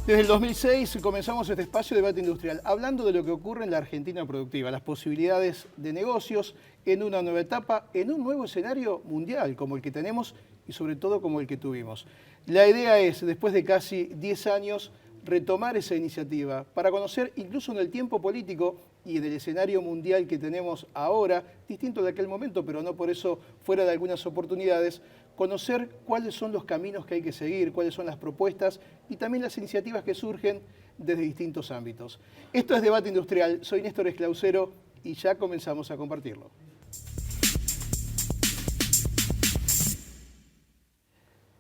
Desde el 2006 comenzamos este espacio de debate industrial, hablando de lo que ocurre en la Argentina productiva, las posibilidades de negocios en una nueva etapa, en un nuevo escenario mundial como el que tenemos y sobre todo como el que tuvimos. La idea es, después de casi 10 años, retomar esa iniciativa para conocer, incluso en el tiempo político y en el escenario mundial que tenemos ahora, distinto de aquel momento, pero no por eso fuera de algunas oportunidades, conocer cuáles son los caminos que hay que seguir, cuáles son las propuestas y también las iniciativas que surgen desde distintos ámbitos. Esto es Debate Industrial, soy Néstor Esclausero y ya comenzamos a compartirlo.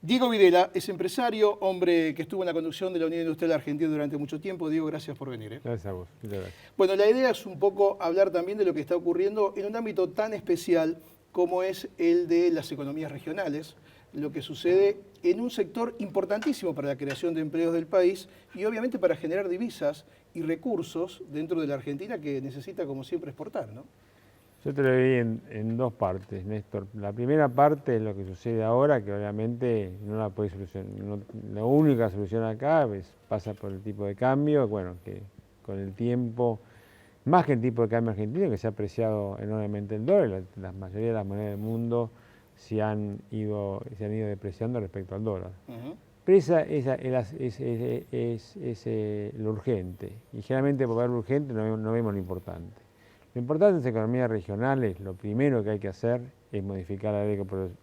Diego Videla es empresario, hombre que estuvo en la conducción de la Unión Industrial Argentina durante mucho tiempo. Diego, gracias por venir. Gracias a vos. Gracias. Bueno, la idea es un poco hablar también de lo que está ocurriendo en un ámbito tan especial como es el de las economías regionales, lo que sucede en un sector importantísimo para la creación de empleos del país y obviamente para generar divisas y recursos dentro de la Argentina que necesita, como siempre, exportar, ¿no? Yo te lo dividí en dos partes, Néstor. La primera parte es lo que sucede ahora, que obviamente no la puede solucionar. La única solución acá pasa por el tipo de cambio, bueno, que con el tiempo, más que el tipo de cambio argentino, que se ha apreciado enormemente el dólar, la mayoría de las monedas del mundo se han ido depreciando respecto al dólar. Pero esa es lo urgente, y generalmente por ver lo urgente no vemos lo importante. Lo importante en las economías regionales, lo primero que hay que hacer es modificar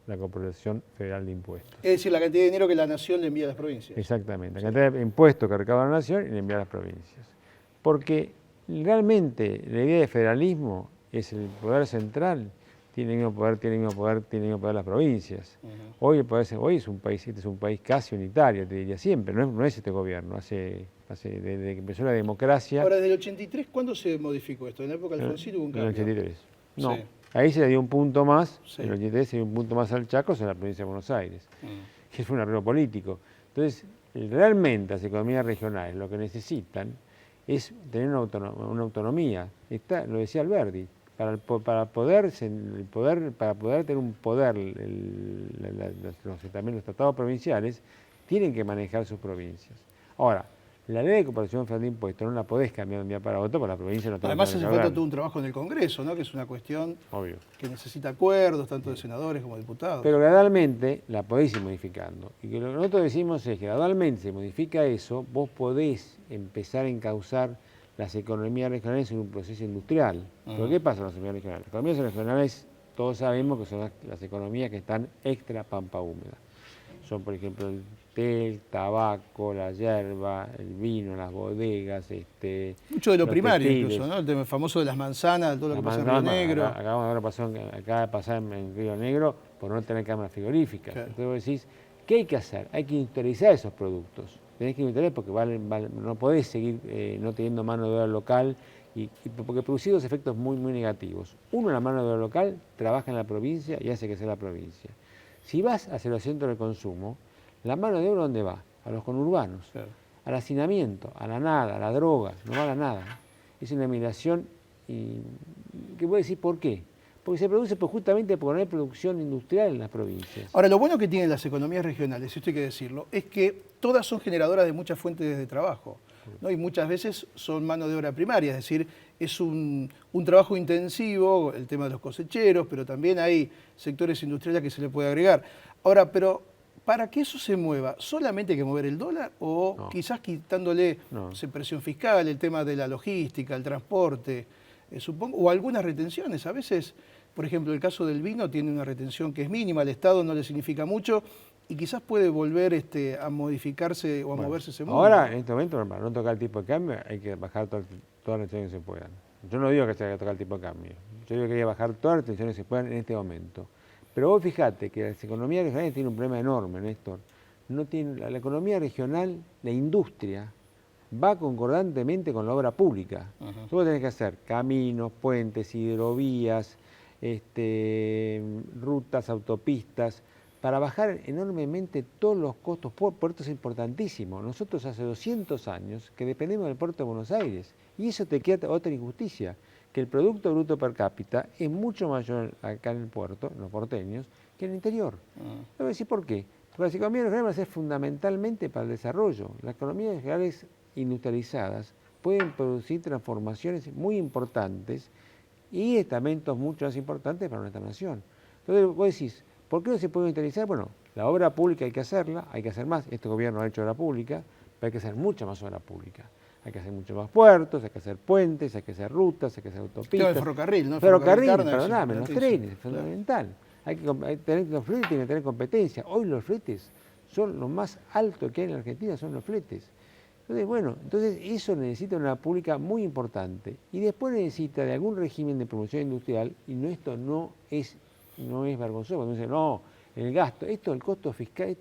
la Corporación Federal de Impuestos. Es decir, la cantidad de dinero que la nación le envía a las provincias. Exactamente, la cantidad de impuestos que recauda la nación y le envía a las provincias. Porque realmente la idea de federalismo es el poder central, tiene el mismo poder las provincias. Hoy es un país, este es un país casi unitario, te diría siempre, no es este gobierno, desde que empezó la democracia. Ahora, desde el 83, ¿cuándo se modificó esto? ¿En la época de Alfonsín hubo un cambio? En el 83. No, Sí. ahí se le dio un punto más, Sí. en el 83 se dio un punto más al Chaco, en la provincia de Buenos Aires, que fue un arreglo político. Entonces, realmente las economías regionales lo que necesitan es tener una autonomía. Lo decía Alberdi, para poder tener un poder, también los tratados provinciales tienen que manejar sus provincias. Ahora, la ley de Corporación Federal de Impuestos no la podés cambiar de un día para otro, porque la provincia no tiene. Además hace falta todo un trabajo en el Congreso, ¿no? Que es una cuestión obvio, que necesita acuerdos, tanto de senadores como de diputados. pero gradualmente la podéis ir modificando. Y que lo que nosotros decimos es que gradualmente se modifica eso, vos podés empezar a encauzar las economías regionales en un proceso industrial. ¿Pero qué pasa con las economías regionales? Las economías regionales, todos sabemos que son las economías que están extra pampa húmeda. Son, por ejemplo, el té, el tabaco, la yerba, el vino, las bodegas. Mucho de lo primario textiles. incluso, ¿no? El tema famoso de las manzanas, todo lo que pasa en Río Negro. Acaba de pasar en Río Negro por no tener cámaras frigoríficas. Claro. Entonces vos decís, ¿qué hay que hacer? Hay que industrializar esos productos. Tenés que industrializar porque no podés seguir no teniendo mano de obra local porque producir dos efectos muy, muy negativos. Uno, la mano de obra local trabaja en la provincia y hace crecer la provincia. Si vas hacia los centros de consumo, la mano de obra, ¿dónde va? A los conurbanos, claro, al hacinamiento, a la nada, a la droga, no va a la nada. Es una migración que voy a decir por qué. Porque se produce justamente por no hay producción industrial en las provincias. Ahora, lo bueno que tienen las economías regionales, esto hay que decirlo, es que todas son generadoras de muchas fuentes de trabajo, ¿no? Y muchas veces son mano de obra primaria, es decir, es un trabajo intensivo, el tema de los cosecheros, pero también hay sectores industriales que se le puede agregar. Ahora, pero para que eso se mueva, ¿solamente hay que mover el dólar o quizás quitándole presión fiscal, el tema de la logística, el transporte, supongo, o algunas retenciones? A veces, por ejemplo, el caso del vino tiene una retención que es mínima, al Estado no le significa mucho y quizás puede volver a modificarse o a moverse ese mundo. Ahora, en este momento, para no tocar el tipo de cambio, hay que bajar todas las retenciones que se puedan. Yo no digo que se haya que tocar el tipo de cambio, yo digo que hay que bajar todas las retenciones que se puedan en este momento. Pero vos fijate que las economías regionales tienen un problema enorme, Néstor. La economía regional, la industria, va concordantemente con la obra pública. Vos tenés que hacer caminos, puentes, hidrovías, rutas, autopistas, para bajar enormemente todos los costos. Puertos es importantísimo. Nosotros hace 200 años que dependemos del puerto de Buenos Aires. Y eso te queda otra injusticia, que el Producto Bruto Per Cápita es mucho mayor acá en el puerto, en los porteños, que en el interior. Te voy a decir por qué. Porque las economías regionales van a ser fundamentalmente para el desarrollo. Las economías regionales industrializadas pueden producir transformaciones muy importantes y estamentos mucho más importantes para nuestra nación. Entonces vos decís, ¿por qué no se puede industrializar? Bueno, la obra pública hay que hacerla, hay que hacer más. Este gobierno ha hecho obra pública, pero hay que hacer mucha más obra pública. Hay que hacer muchos más puertos, hay que hacer puentes, hay que hacer rutas, hay que hacer autopistas. El ferrocarril, ¿no? Ferrocarril, perdóname, los trenes, es fundamental. Los fletes tienen que tener competencia. Hoy los fletes son lo más alto que hay en la Argentina, son los fletes. Entonces, bueno, eso necesita una pública muy importante. Y después necesita de algún régimen de promoción industrial, y esto no es vergonzoso. Cuando dicen, no, el gasto, el costo fiscal,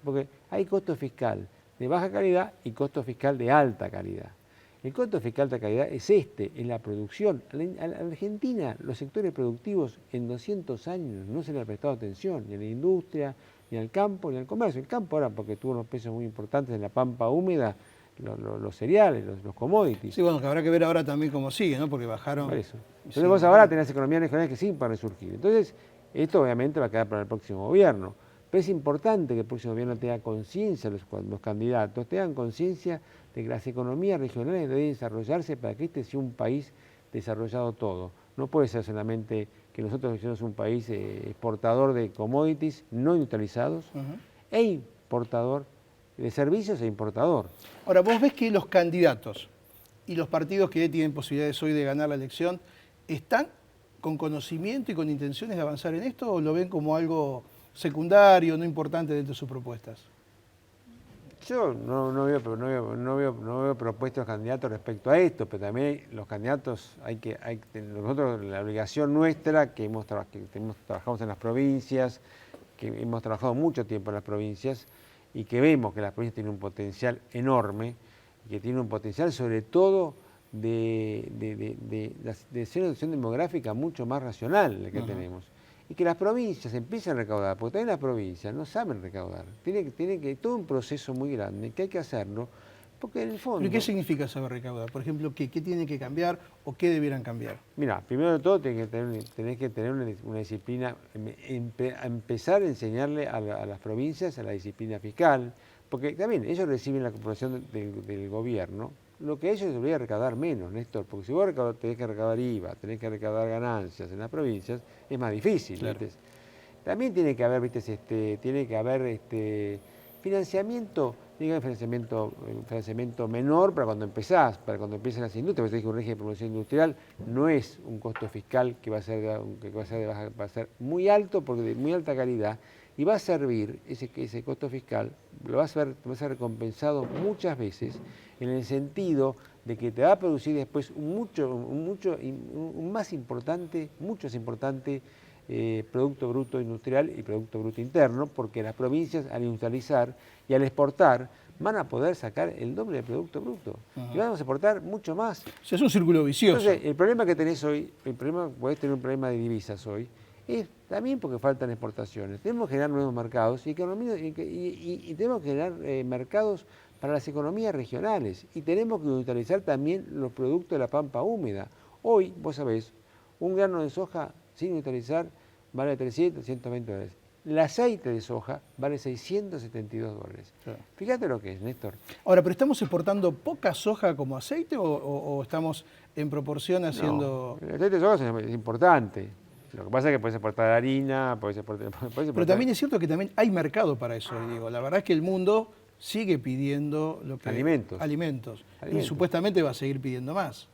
porque hay costo fiscal de baja calidad y costo fiscal de alta calidad. El costo fiscal de alta calidad es en la producción. A la Argentina, los sectores productivos en 200 años no se le ha prestado atención, ni a la industria, ni al campo, ni al comercio. El campo ahora, porque tuvo unos pesos muy importantes en la pampa húmeda, los cereales, los commodities. Sí, bueno, que habrá que ver ahora también cómo sigue, ¿no? Porque bajaron. Por eso. Entonces vos ahora tenés economías regionales que siguen para resurgir. Entonces, esto obviamente va a quedar para el próximo gobierno. Pero es importante que el próximo gobierno tenga conciencia, los candidatos tengan conciencia de que las economías regionales deben desarrollarse para que este sea un país desarrollado todo. No puede ser solamente que nosotros seamos un país exportador de commodities no industrializados e importador de servicios e importador. Ahora, vos ves que los candidatos y los partidos que tienen posibilidades hoy de ganar la elección están con conocimiento y con intenciones de avanzar en esto, o lo ven como algo secundario, no importante dentro de sus propuestas. Yo no veo propuestas de candidatos respecto a esto, pero también los candidatos nosotros la obligación nuestra, que trabajamos en las provincias, que hemos trabajado mucho tiempo en las provincias y que vemos que las provincias tienen un potencial enorme, y que tienen un potencial sobre todo de ser una situación demográfica mucho más racional la que tenemos. Y que las provincias empiecen a recaudar, porque también las provincias no saben recaudar. Tiene que todo un proceso muy grande, que hay que hacerlo, porque en el fondo... ¿Pero qué significa saber recaudar? Por ejemplo, ¿qué tiene que cambiar o qué debieran cambiar? Mira, primero de todo tenés que tener una disciplina, empezar a enseñarle a las provincias a la disciplina fiscal, porque también ellos reciben la aprobación del gobierno. Lo que a ellos les debería recaudar menos, Néstor, porque si vos tenés que recaudar IVA, tenés que recaudar ganancias en las provincias, es más difícil. Claro. También tiene que haber, financiamiento, financiamiento menor para cuando empezás, para cuando empiezan las industrias. Porque te dije, un régimen de promoción industrial no es un costo fiscal que va a ser muy alto, porque de muy alta calidad, y va a servir, ese costo fiscal, va a ser recompensado muchas veces en el sentido de que te va a producir después un más importante Producto Bruto Industrial y Producto Bruto Interno, porque las provincias al industrializar y al exportar van a poder sacar el doble de Producto Bruto. Y vamos a exportar mucho más. O sea, es un círculo vicioso. Entonces, el problema que tenés hoy, podés tener un problema de divisas hoy, es también porque faltan exportaciones. Tenemos que generar nuevos mercados y tenemos que generar mercados para las economías regionales, y tenemos que industrializar también los productos de la pampa húmeda. Hoy, vos sabés, un grano de soja sin industrializar vale 300, 120 dólares. El aceite de soja vale 672 dólares. Claro. Fíjate lo que es, Néstor. Ahora, ¿pero estamos exportando poca soja como aceite o estamos en proporción haciendo...? No, el aceite de soja es importante. Lo que pasa es que puedes exportar harina, puedes exportar... Pero también es cierto que también hay mercado para eso, digo. La verdad es que el mundo sigue pidiendo alimentos. Y supuestamente va a seguir pidiendo más.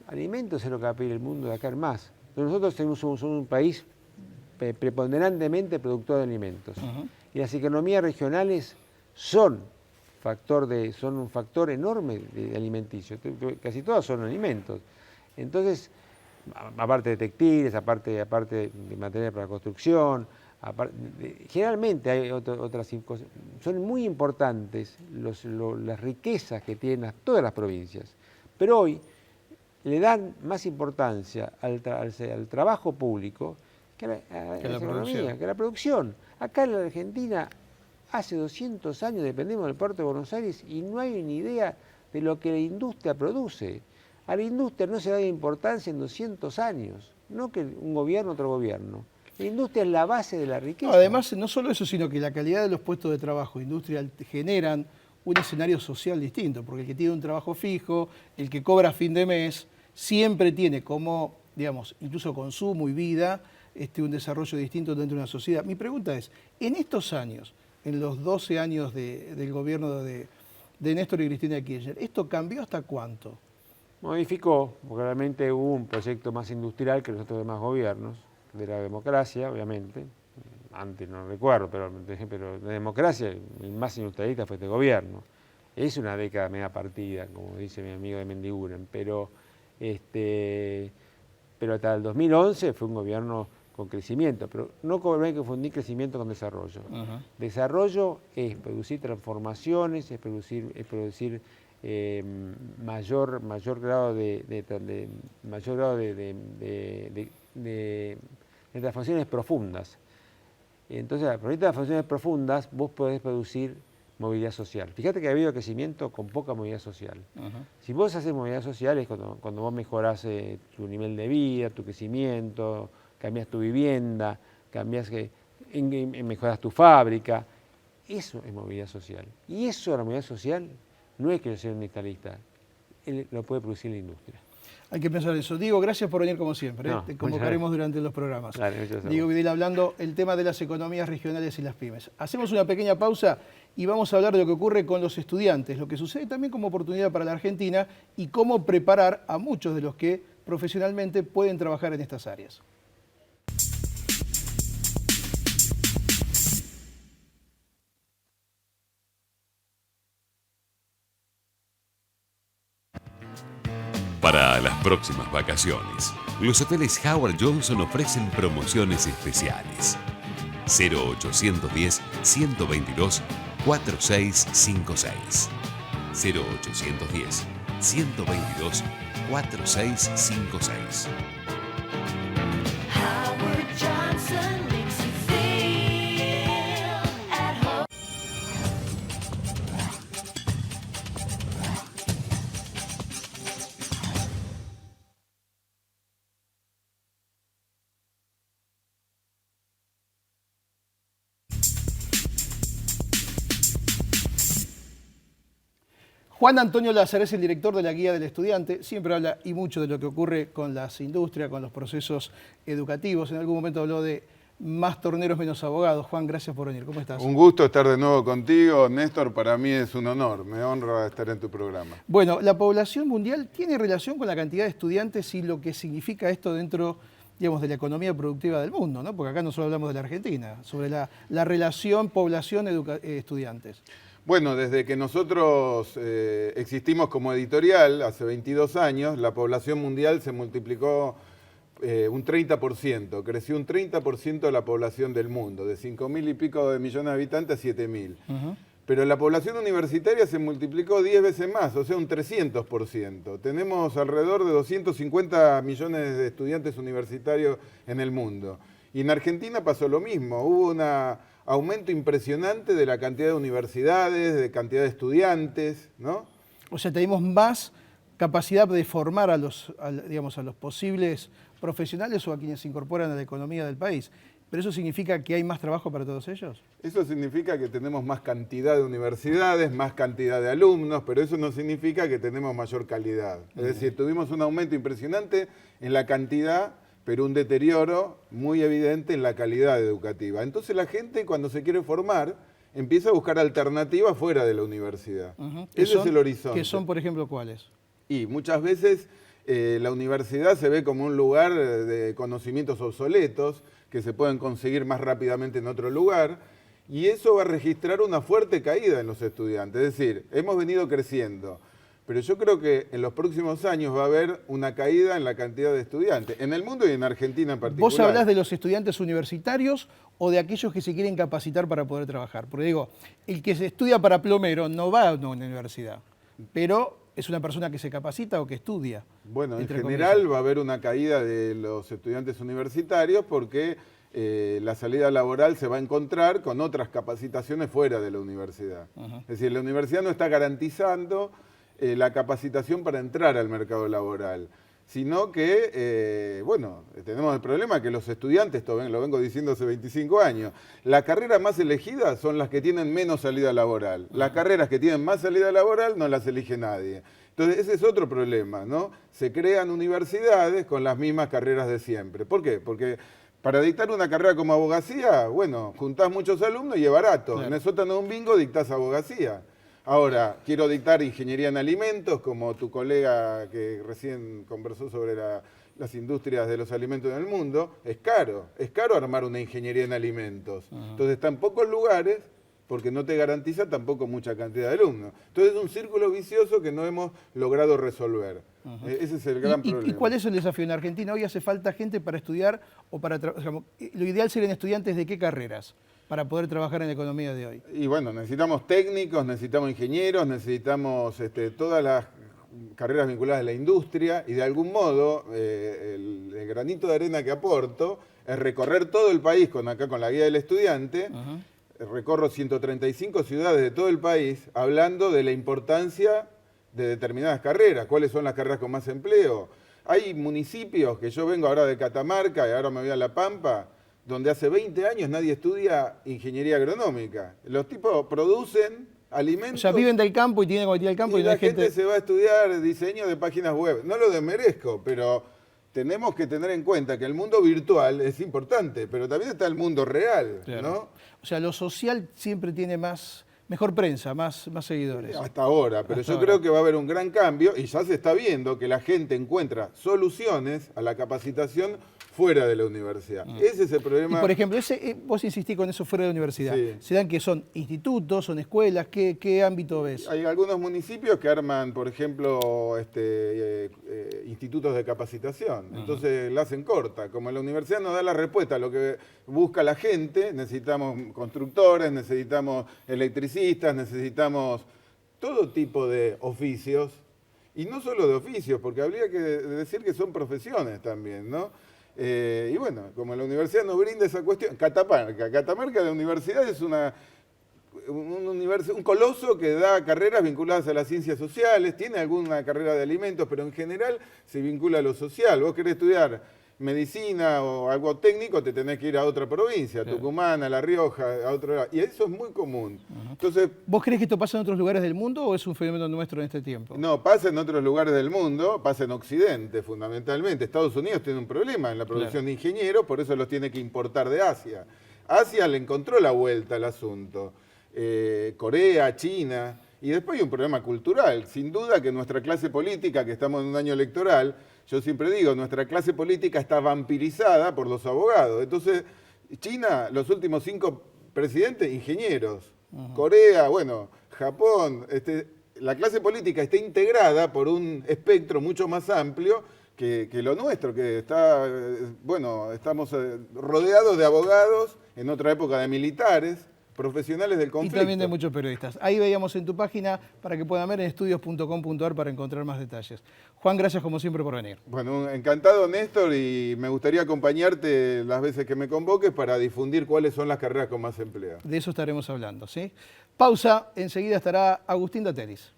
Alimentos es lo que va a pedir el mundo de acá en más. Nosotros somos un país preponderantemente productor de alimentos. Y las economías regionales son un factor enorme de alimenticio. Casi todas son alimentos. Entonces, aparte de textiles, aparte de material para construcción, generalmente hay otras cosas. Son muy importantes las riquezas que tienen todas las provincias. Pero hoy le dan más importancia al trabajo público que a la producción. Acá en la Argentina, hace 200 años dependemos del puerto de Buenos Aires y no hay ni idea de lo que la industria produce. A la industria no se da importancia en 200 años, no que un gobierno, otro gobierno. La industria es la base de la riqueza. No, además, no solo eso, sino que la calidad de los puestos de trabajo industrial generan un escenario social distinto, porque el que tiene un trabajo fijo, el que cobra a fin de mes, siempre tiene como, digamos, incluso consumo y vida, un desarrollo distinto dentro de una sociedad. Mi pregunta es, en estos años, en los 12 años del gobierno de Néstor y Cristina Kirchner, ¿esto cambió hasta cuánto? Modificó, porque realmente hubo un proyecto más industrial que los otros demás gobiernos, de la democracia, obviamente. Antes no recuerdo, pero la democracia, el más industrialista fue este gobierno. Es una década media partida, como dice mi amigo de Mendiguren, pero hasta el 2011 fue un gobierno con crecimiento, pero no hay que confundir crecimiento con desarrollo. Desarrollo es producir transformaciones, es producir mayor grado de transformaciones profundas. Entonces, a partir de las transformaciones profundas, vos podés producir movilidad social. Fíjate que ha habido crecimiento con poca movilidad social. Si vos haces movilidad social es cuando vos mejorás tu nivel de vida, tu crecimiento, cambiás tu vivienda, mejorás tu fábrica. Eso es movilidad social. Y eso, la movilidad social, no es que yo sea un industrialista, lo puede producir la industria. Hay que pensar eso. Diego, gracias por venir como siempre. No, te convocaremos durante los programas. Claro, Diego Videla hablando el tema de las economías regionales y las pymes. Hacemos una pequeña pausa y vamos a hablar de lo que ocurre con los estudiantes, lo que sucede también como oportunidad para la Argentina y cómo preparar a muchos de los que profesionalmente pueden trabajar en estas áreas. Para las próximas vacaciones, los hoteles Howard Johnson ofrecen promociones especiales. 0810-122-4656. 0810-122-4656. Howard Johnson makes you feel at home. Juan Antonio Lázaro es el director de la Guía del Estudiante, siempre habla y mucho de lo que ocurre con las industrias, con los procesos educativos. En algún momento habló de más torneros, menos abogados. Juan, gracias por venir. ¿Cómo estás? Un gusto estar de nuevo contigo, Néstor. Para mí es un honor, me honra estar en tu programa. Bueno, la población mundial tiene relación con la cantidad de estudiantes y lo que significa esto dentro, digamos, de la economía productiva del mundo, ¿no? Porque acá no solo hablamos de la Argentina, sobre la relación población-estudiantes. Bueno, desde que nosotros existimos como editorial, hace 22 años, la población mundial se multiplicó un 30%, creció un 30% la población del mundo, de 5.000 y pico de millones de habitantes a 7.000. Pero la población universitaria se multiplicó 10 veces más, o sea, un 300%. Tenemos alrededor de 250 millones de estudiantes universitarios en el mundo. Y en Argentina pasó lo mismo, hubo un aumento impresionante de la cantidad de universidades, de cantidad de estudiantes, ¿no? O sea, tenemos más capacidad de formar a los posibles profesionales o a quienes se incorporan a la economía del país. ¿Pero eso significa que hay más trabajo para todos ellos? Eso significa que tenemos más cantidad de universidades, más cantidad de alumnos, pero eso no significa que tenemos mayor calidad. Es decir, tuvimos un aumento impresionante en la cantidad, pero un deterioro muy evidente en la calidad educativa. Entonces la gente, cuando se quiere formar, empieza a buscar alternativas fuera de la universidad. Ese es el horizonte. ¿Qué son, por ejemplo, cuáles? Y muchas veces la universidad se ve como un lugar de conocimientos obsoletos que se pueden conseguir más rápidamente en otro lugar, y eso va a registrar una fuerte caída en los estudiantes. Es decir, hemos venido creciendo, pero yo creo que en los próximos años va a haber una caída en la cantidad de estudiantes, en el mundo y en Argentina en particular. ¿Vos hablás de los estudiantes universitarios o de aquellos que se quieren capacitar para poder trabajar? Porque digo, el que se estudia para plomero no va a una universidad, pero es una persona que se capacita o que estudia. Bueno, en general va a haber una caída de los estudiantes universitarios porque la salida laboral se va a encontrar con otras capacitaciones fuera de la universidad. Es decir, la universidad no está garantizando la capacitación para entrar al mercado laboral. sino que, bueno, tenemos el problema que los estudiantes, esto lo vengo diciendo hace 25 años, las carreras más elegidas son las que tienen menos salida laboral. Las carreras que tienen más salida laboral no las elige nadie. Entonces, ese es otro problema, ¿no? Se crean universidades con las mismas carreras de siempre. ¿Por qué? Porque para dictar una carrera como abogacía, bueno, juntás muchos alumnos y es barato. Claro. En el sótano de un bingo dictás abogacía. Ahora, quiero dictar ingeniería en alimentos, como tu colega que recién conversó sobre las industrias de los alimentos en el mundo. Es caro armar una ingeniería en alimentos. Entonces está en pocos lugares porque no te garantiza tampoco mucha cantidad de alumnos. Entonces es un círculo vicioso que no hemos logrado resolver. Ese es el gran problema. ¿Y cuál es el desafío en Argentina? Hoy hace falta gente para estudiar o para digamos, lo ideal serían estudiantes de qué carreras para poder trabajar en la economía de hoy. Y bueno, necesitamos técnicos, necesitamos ingenieros, necesitamos todas las carreras vinculadas a la industria y de algún modo el granito de arena que aporto es recorrer todo el país con la guía del estudiante. Recorro 135 ciudades de todo el país hablando de la importancia de determinadas carreras, cuáles son las carreras con más empleo. Hay municipios, que yo vengo ahora de Catamarca y ahora me voy a La Pampa, donde hace 20 años nadie estudia ingeniería agronómica. Los tipos producen alimentos. O sea, viven del campo y tienen que ir al campo y y no la hay gente se va a estudiar diseño de páginas web. No lo desmerezco, pero tenemos que tener en cuenta que el mundo virtual es importante, pero también está el mundo real, Claro. ¿no? O sea, lo social siempre tiene mejor prensa, más seguidores. Hasta ahora, pero Hasta yo ahora. creo que va a haber un gran cambio y ya se está viendo que la gente encuentra soluciones a la capacitación fuera de la universidad. Ese es el Y problema. por ejemplo, vos insistís con eso fuera de la universidad. Sí. ¿Se dan que son institutos, son escuelas? ¿Qué ámbito ves? Hay algunos municipios que arman, por ejemplo, institutos de capacitación. Entonces la hacen corta. Como la universidad no da la respuesta a lo que busca la gente, necesitamos constructores, necesitamos electricistas, necesitamos todo tipo de oficios. Y no solo de oficios, porque habría que decir que son profesiones también, ¿no? Y bueno, como la universidad nos brinda esa cuestión, Catamarca de universidad es un coloso que da carreras vinculadas a las ciencias sociales, tiene alguna carrera de alimentos, pero en general se vincula a lo social. Vos querés estudiar medicina o algo técnico, te tenés que ir a otra provincia, a Tucumán, a La Rioja, a otro lado. Y eso es muy común. Entonces, ¿Vos crees que esto pasa en otros lugares del mundo o es un fenómeno nuestro en este tiempo? no, pasa en otros lugares del mundo, pasa en Occidente fundamentalmente. Estados Unidos tiene un problema en la producción de ingenieros, por eso los tiene que importar de Asia. Asia le encontró la vuelta al asunto. Corea, China, y después hay un problema cultural. Sin duda que nuestra clase política, que estamos en un año electoral, yo siempre digo, nuestra clase política está vampirizada por los abogados. Entonces, China, los últimos 5 presidentes, ingenieros. Corea, bueno, Japón, la clase política está integrada por un espectro mucho más amplio que lo nuestro, que está, bueno, estamos rodeados de abogados, en otra época de militares, profesionales del Y conflicto. también de muchos periodistas. Ahí veíamos en tu página para que puedan ver en estudios.com.ar para encontrar más detalles. Juan, gracias como siempre por venir. Bueno, encantado, Néstor, y me gustaría acompañarte las veces que me convoques para difundir cuáles son las carreras con más empleo. De eso estaremos hablando, ¿sí? Pausa, enseguida estará Agustín Datelis.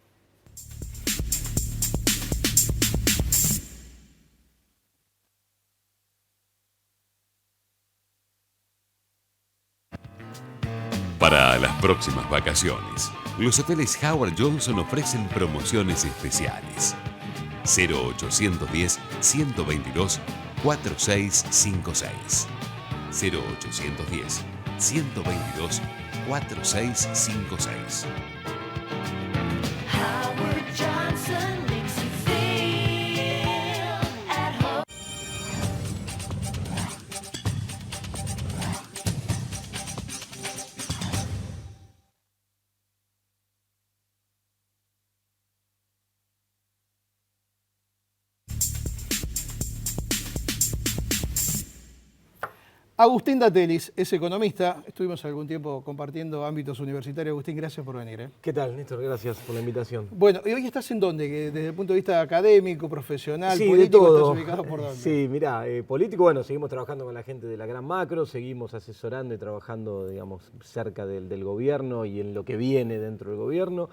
Para las próximas vacaciones, los hoteles Howard Johnson ofrecen promociones especiales. 0810-122-4656. 0810-122-4656. Howard Johnson makes you feel at home. Agustín Datelis es economista. Estuvimos algún tiempo compartiendo ámbitos universitarios. Agustín, gracias por venir. ¿Qué tal, Néstor? Gracias por la invitación. Bueno, ¿y hoy estás en dónde? Que desde el punto de vista académico, profesional, Sí, de político, todo. ¿estás ubicado por dónde? Sí, mirá, político, bueno, seguimos trabajando con la gente de la Gran Macro, seguimos asesorando y trabajando, digamos, cerca del gobierno y en lo que viene dentro del gobierno.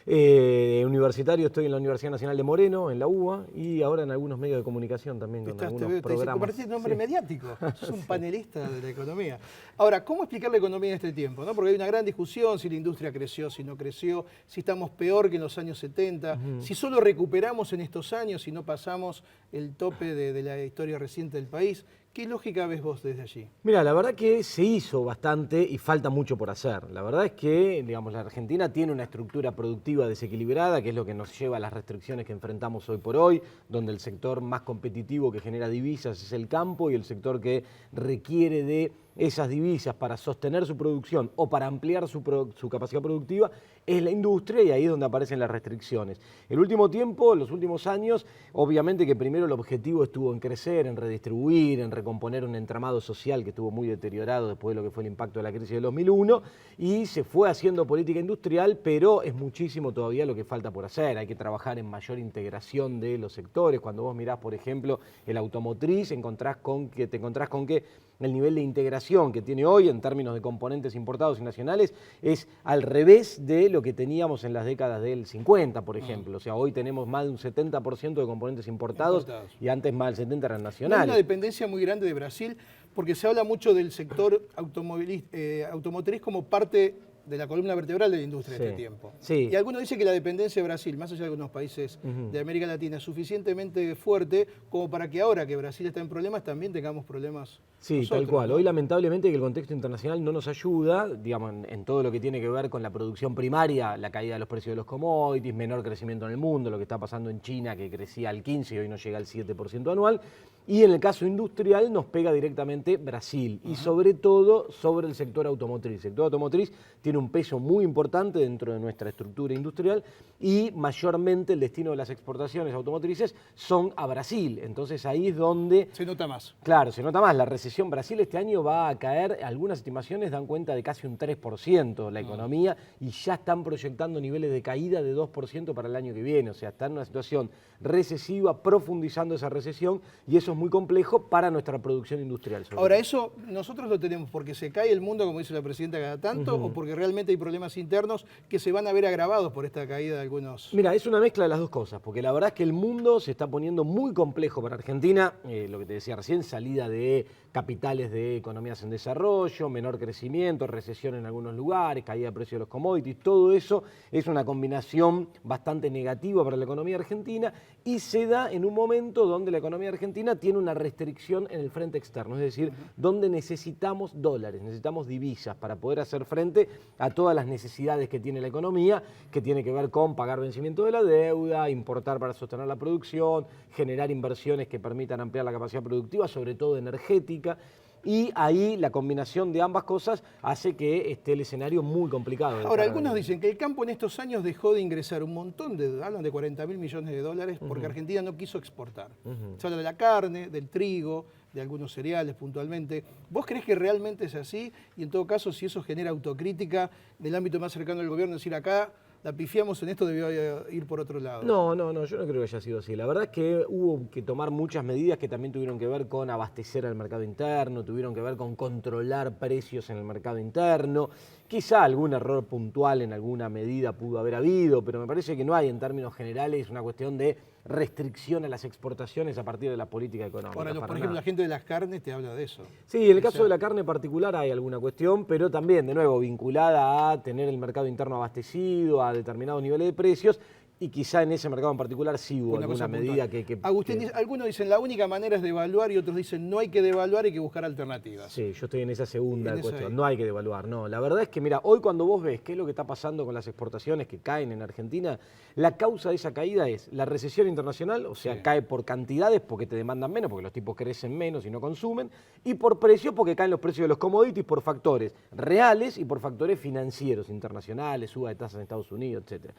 Universitario estoy en la Universidad Nacional de Moreno, en la UBA, y ahora en algunos medios de comunicación también, con algunos programas. Compartiste nombre mediático, sos un panelista de la economía. Ahora, ¿cómo explicar la economía en este tiempo? ¿No? Porque hay una gran discusión si la industria creció, si no creció, si estamos peor que en los años 70, si solo recuperamos en estos años, si no pasamos el tope de la historia reciente del país. ¿Qué lógica ves vos desde allí? Mira, la verdad que se hizo bastante y falta mucho por hacer. La verdad es que, digamos, la Argentina tiene una estructura productiva desequilibrada, que es lo que nos lleva a las restricciones que enfrentamos hoy por hoy, donde el sector más competitivo que genera divisas es el campo y el sector que requiere de esas divisas para sostener su producción o para ampliar su capacidad productiva es la industria, y ahí es donde aparecen las restricciones. El último tiempo, los últimos años, obviamente que primero el objetivo estuvo en crecer, en redistribuir, en recomponer un entramado social que estuvo muy deteriorado después de lo que fue el impacto de la crisis del 2001, y se fue haciendo política industrial, pero es muchísimo todavía lo que falta por hacer. Hay que trabajar en mayor integración de los sectores. Cuando vos mirás, por ejemplo, el automotriz, te encontrás con que el nivel de integración que tiene hoy en términos de componentes importados y nacionales es al revés de lo que teníamos en las décadas del 50, por ejemplo. O sea, hoy tenemos más de un 70% de componentes importados y antes más del 70% eran nacionales. Hay una dependencia muy grande de Brasil, porque se habla mucho del sector automotriz como parte de la columna vertebral de la industria de este tiempo. Sí. Y algunos dicen que la dependencia de Brasil, más allá de algunos países de América Latina, es suficientemente fuerte como para que ahora que Brasil está en problemas, también tengamos problemas. Sí, nosotros, tal cual. ¿no? Hoy lamentablemente que el contexto internacional no nos ayuda, digamos, en todo lo que tiene que ver con la producción primaria, la caída de los precios de los commodities, menor crecimiento en el mundo, lo que está pasando en China, que crecía al 15% y hoy no llega al 7% anual. Y en el caso industrial nos pega directamente Brasil y sobre todo sobre el sector automotriz. El sector automotriz tiene un peso muy importante dentro de nuestra estructura industrial y mayormente el destino de las exportaciones automotrices son a Brasil. Entonces ahí es donde... Se nota más. Claro, se nota más. La recesión Brasil este año va a caer, algunas estimaciones dan cuenta de casi un 3% la economía y ya están proyectando niveles de caída de 2% para el año que viene. O sea, está en una situación recesiva, profundizando esa recesión, y eso es muy complejo para nuestra producción industrial. Ahora, eso nosotros lo tenemos porque se cae el mundo, como dice la presidenta cada tanto, o porque realmente hay problemas internos que se van a ver agravados por esta caída de algunos. Mira, es una mezcla de las dos cosas, porque la verdad es que el mundo se está poniendo muy complejo para Argentina, lo que te decía recién, salida de capitales de economías en desarrollo, menor crecimiento, recesión en algunos lugares, caída de precios de los commodities, todo eso es una combinación bastante negativa para la economía argentina y se da en un momento donde la economía argentina tiene una restricción en el frente externo, es decir, donde necesitamos dólares, necesitamos divisas para poder hacer frente a todas las necesidades que tiene la economía, que tiene que ver con pagar vencimiento de la deuda, importar para sostener la producción, generar inversiones que permitan ampliar la capacidad productiva, sobre todo energética. Y ahí la combinación de ambas cosas hace que esté el escenario muy complicado. Ahora, algunos dicen que el campo en estos años dejó de ingresar un montón hablan de 40.000 millones de dólares porque Argentina no quiso exportar. Se habla de la carne, del trigo, de algunos cereales puntualmente. ¿Vos creés que realmente es así? Y en todo caso, si eso genera autocrítica del ámbito más cercano del gobierno, decir acá la pifiamos en esto, debió ir por otro lado. No, yo no creo que haya sido así. La verdad es que hubo que tomar muchas medidas que también tuvieron que ver con abastecer al mercado interno, tuvieron que ver con controlar precios en el mercado interno. Quizá algún error puntual en alguna medida pudo haber habido, pero me parece que no hay en términos generales una cuestión de restricción a las exportaciones a partir de la política económica. Ahora, por ejemplo, la gente de las carnes te habla de eso. Sí, en el caso de la carne particular hay alguna cuestión, pero también, de nuevo, vinculada a tener el mercado interno abastecido, a determinados niveles de precios, y quizá en ese mercado en particular sí hubo alguna medida que... Agustín, algunos dicen la única manera es devaluar y otros dicen no hay que devaluar, hay que buscar alternativas. Sí, yo estoy en esa segunda cuestión, no hay que devaluar, no. La verdad es que, mira, hoy cuando vos ves qué es lo que está pasando con las exportaciones que caen en Argentina, la causa de esa caída es la recesión internacional, o sea, cae por cantidades porque te demandan menos, porque los tipos crecen menos y no consumen, y por precio porque caen los precios de los commodities por factores reales y por factores financieros internacionales, suba de tasas en Estados Unidos, etcétera.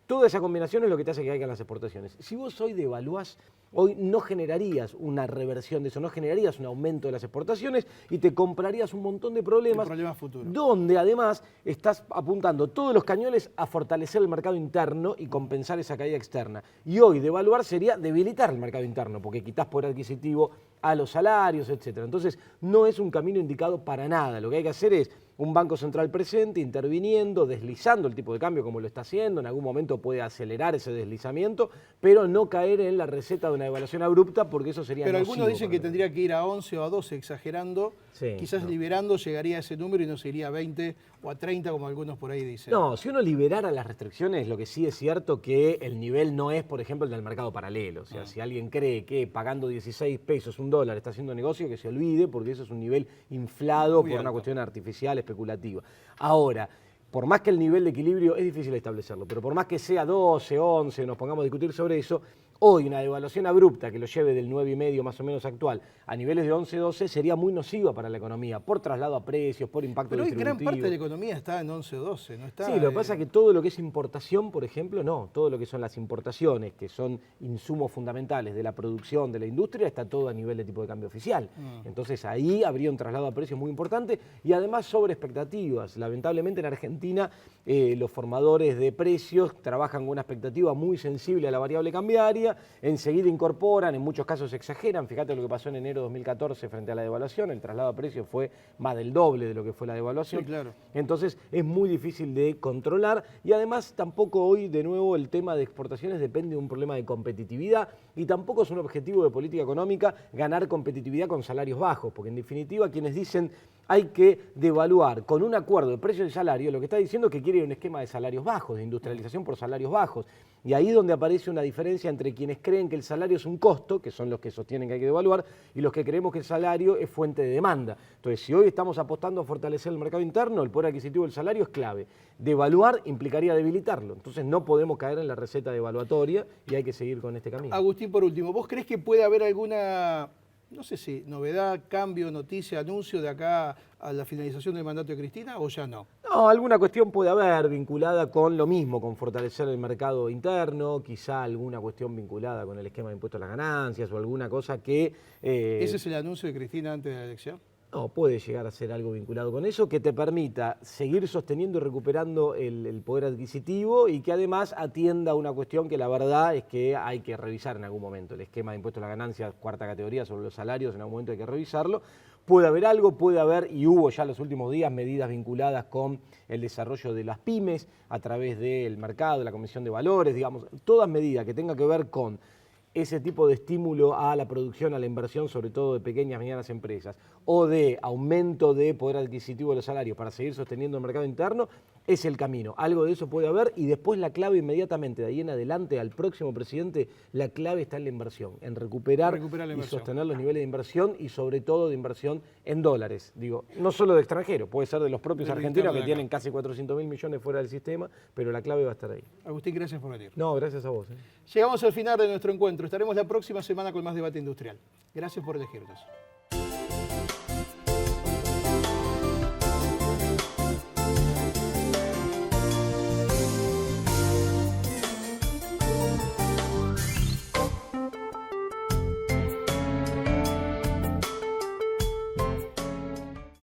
Toda esa combinación es lo que te hace que caigan las exportaciones. Si vos hoy devaluás, hoy no generarías una reversión de eso, no generarías un aumento de las exportaciones y te comprarías un montón de problemas futuros. Donde además estás apuntando todos los cañones a fortalecer el mercado interno y compensar esa caída externa. Y hoy devaluar sería debilitar el mercado interno, porque quitas poder adquisitivo a los salarios, etc. Entonces, no es un camino indicado para nada. Lo que hay que hacer es un Banco Central presente, interviniendo, deslizando el tipo de cambio como lo está haciendo, en algún momento puede acelerar ese deslizamiento, pero no caer en la receta de una devaluación abrupta, porque eso sería Pero nocivo algunos dicen para que la tendría que ir a 11 o a 12, exagerando. Sí, Quizás no. liberando llegaría a ese número y no se iría a 20 o a 30, como algunos por ahí dicen. No, si uno liberara las restricciones, lo que sí es cierto que el nivel no es, por ejemplo, el del mercado paralelo. O sea, si alguien cree que pagando 16 pesos un dólar está haciendo negocio, que se olvide, porque eso es un nivel inflado Muy por una alto. cuestión artificial, especulativa. Ahora, por más que el nivel de equilibrio es difícil establecerlo, pero por más que sea 12, 11, nos pongamos a discutir sobre eso, hoy una devaluación abrupta que lo lleve del 9,5 más o menos actual a niveles de 11, 12 sería muy nociva para la economía, por traslado a precios, por impacto Pero hoy distributivo. gran parte de la economía está en 11 o 12, no está. Sí, lo que pasa es que todo lo que es importación, por ejemplo, no. Todo lo que son las importaciones, que son insumos fundamentales de la producción, de la industria, está todo a nivel de tipo de cambio oficial. Entonces ahí habría un traslado a precios muy importante y además sobre expectativas. Lamentablemente en Argentina los formadores de precios trabajan con una expectativa muy sensible a la variable cambiaria, enseguida incorporan, en muchos casos exageran. Fíjate lo que pasó en enero de 2014 frente a la devaluación, el traslado a precios fue más del doble de lo que fue la devaluación. Sí, claro. Entonces es muy difícil de controlar y además tampoco hoy de nuevo el tema de exportaciones depende de un problema de competitividad y tampoco es un objetivo de política económica ganar competitividad con salarios bajos, porque en definitiva quienes dicen hay que devaluar con un acuerdo de precio y salario, lo que está diciendo es que quiere un esquema de salarios bajos, de industrialización por salarios bajos. Y ahí es donde aparece una diferencia entre quienes creen que el salario es un costo, que son los que sostienen que hay que devaluar, y los que creemos que el salario es fuente de demanda. Entonces, si hoy estamos apostando a fortalecer el mercado interno, el poder adquisitivo del salario es clave. Devaluar implicaría debilitarlo. Entonces, no podemos caer en la receta devaluatoria y hay que seguir con este camino. Agustín, por último, ¿vos crees que puede haber alguna, no sé si novedad, cambio, noticia, anuncio de acá a la finalización del mandato de Cristina o ya no? No, alguna cuestión puede haber vinculada con lo mismo, con fortalecer el mercado interno, quizá alguna cuestión vinculada con el esquema de impuestos a las ganancias o alguna cosa que... ¿Ese es el anuncio de Cristina antes de la elección? No, puede llegar a ser algo vinculado con eso que te permita seguir sosteniendo y recuperando el poder adquisitivo y que además atienda a una cuestión que la verdad es que hay que revisar en algún momento. El esquema de impuestos a las ganancias, cuarta categoría sobre los salarios, en algún momento hay que revisarlo. Puede haber algo, puede haber, y hubo ya los últimos días medidas vinculadas con el desarrollo de las pymes a través del mercado, de la Comisión de Valores, digamos, todas medidas que tengan que ver con ese tipo de estímulo a la producción, a la inversión, sobre todo de pequeñas y medianas empresas, o de aumento de poder adquisitivo de los salarios para seguir sosteniendo el mercado interno, es el camino. Algo de eso puede haber y después la clave inmediatamente, de ahí en adelante al próximo presidente, la clave está en la inversión, en recuperar la y inversión. sostener los niveles de inversión y sobre todo de inversión en dólares. Digo, no solo de extranjeros, puede ser de los propios Del argentinos interno que de acá. tienen casi 400.000 millones fuera del sistema, pero la clave va a estar ahí. Agustín, gracias por venir. No, gracias a vos. Llegamos al final de nuestro encuentro. Estaremos la próxima semana con más debate industrial. Gracias por elegirnos.